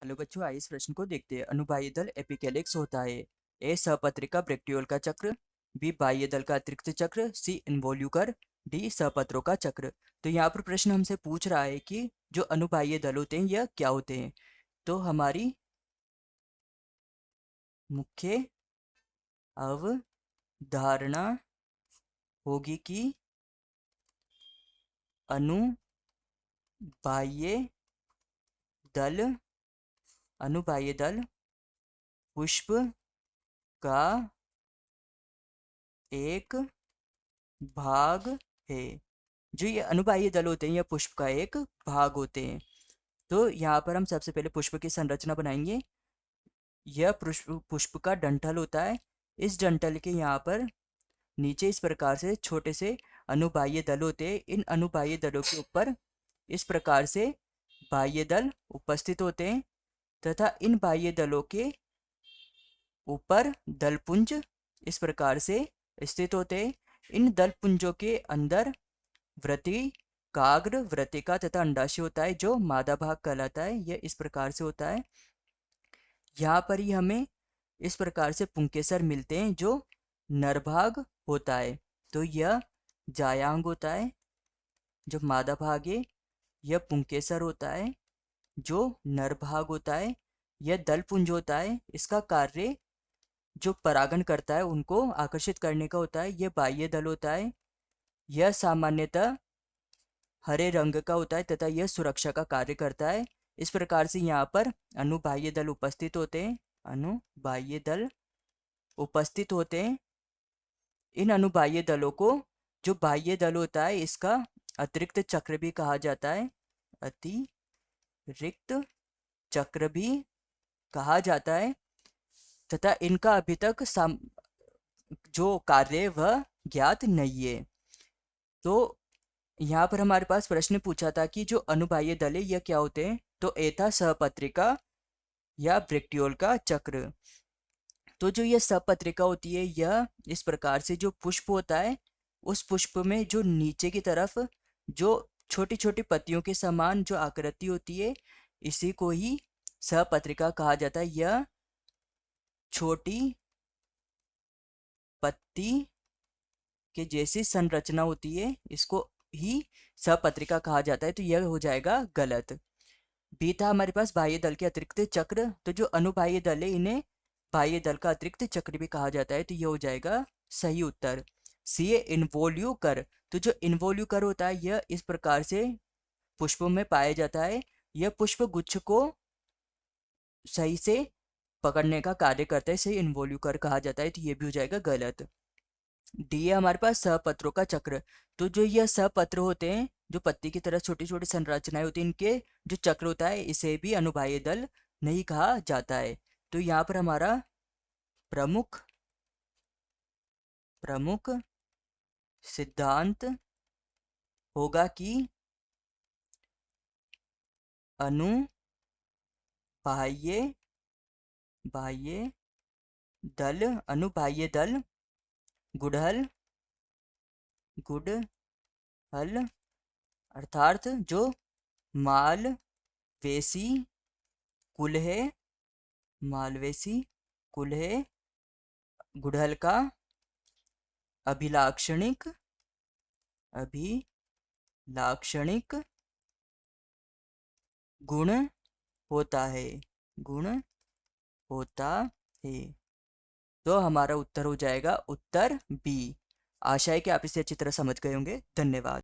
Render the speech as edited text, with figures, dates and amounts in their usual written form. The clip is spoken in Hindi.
हेलो बच्चों, आइए इस प्रश्न को देखते हैं। अनुबाह्य दल एपिकेलिक्स होता है। ए सहपत्रिका ब्रैक्टियोल का चक्र, बी बाह्य दल का अतिरिक्त चक्र, सी इन्वोल्यूकर, डी सहपत्रों का चक्र। तो यहाँ पर प्रश्न हमसे पूछ रहा है कि जो अनुबाह्य दल होते हैं यह क्या होते हैं। तो हमारी मुख्य अवधारणा होगी कि अनुबाह्य दल अनुबाह्य दल पुष्प का एक भाग है। जो ये अनुबाह्य दल होते हैं यह पुष्प का एक भाग होते हैं। तो यहाँ पर हम सबसे पहले पुष्प की संरचना बनाएंगे। यह पुष्प पुष्प का डंठल होता है। इस डंठल के यहाँ पर नीचे इस प्रकार से छोटे से अनुबाह्य दल होते हैं। इन अनुबाह्य दलों के ऊपर इस प्रकार से बाह्य दल उपस्थित होते हैं तथा इन बाह्य दलों के ऊपर दलपुंज इस प्रकार से स्थित होते हैं। इन दलपुंजों के अंदर काग्र, वृत्तिका तथा अंडाशय होता है जो मादा भाग कहलाता है। यह इस प्रकार से होता है। यहाँ पर ही हमें इस प्रकार से पुंकेसर मिलते हैं जो नर भाग होता है। तो यह जायांग होता है जो मादा भाग है। यह पुंकेसर होता है जो नर भाग होता है। यह दलपुंज होता है। इसका कार्य जो परागण करता है उनको आकर्षित करने का होता है। यह बाह्य दल होता है। यह सामान्यतः हरे रंग का होता है तथा यह सुरक्षा का कार्य करता है। इस प्रकार से यहाँ पर अनुबाह्य दल उपस्थित होते हैं। अनुबाह्य दल उपस्थित होते हैं। इन अनुबाह्य दलों को जो बाह्य दल होता है इसका अतिरिक्त चक्र भी कहा जाता है। अतिरिक्त चक्र भी कहा जाता है तथा इनका अभी तक जो कार्य वह ज्ञात नहीं है। तो यहाँ पर हमारे पास प्रश्न पूछा था कि जो अनुबाह्य दल है यह क्या होते हैं। तो ए था सहपत्रिका या ब्रैक्टियोल का चक्र। तो जो यह सहपत्रिका होती है यह इस प्रकार से जो पुष्प होता है उस पुष्प में जो नीचे की तरफ जो छोटी छोटी पत्तियों के समान जो आकृति होती है इसी को ही सहपत्रिका कहा जाता है। यह छोटी पत्ती के जैसी संरचना होती है, इसको ही सहपत्रिका कहा जाता है। तो यह हो जाएगा गलत। बी था हमारे पास बाह्य दल के अतिरिक्त चक्र। तो जो अनुबाह्य दल है इन्हें बाह्य दल का अतिरिक्त चक्र भी कहा जाता है। तो यह हो जाएगा सही उत्तर। सी है इन्वोल्यूकर। तो जो इन्वोल्यूकर होता है यह इस प्रकार से पुष्पों में पाया जाता है। यह पुष्प गुच्छ को सही से पकड़ने का कार्य करता है, इसे इन्वोल्यूकर कहा जाता है। तो ये भी हो जाएगा गलत। डी है हमारे पास सहपत्रों का चक्र। तो जो यह सहपत्र होते हैं जो पत्ती की तरह छोटी छोटी संरचनाएं होती हैं इनके जो चक्र होता है इसे भी अनुबाह्य दल नहीं कहा जाता है। तो यहाँ पर हमारा प्रमुख प्रमुख सिद्धांत होगा कि अनुबाह्य बाह्य दल अनुबाह्य दल गुड़हल अर्थात जो मालवेसी कुल है मालवेसी कुल है गुड़हल का अभिलाक्षणिक गुण होता है गुण होता है। तो हमारा उत्तर हो जाएगा उत्तर बी। आशा है कि आप इसे अच्छी तरह समझ गए होंगे। धन्यवाद।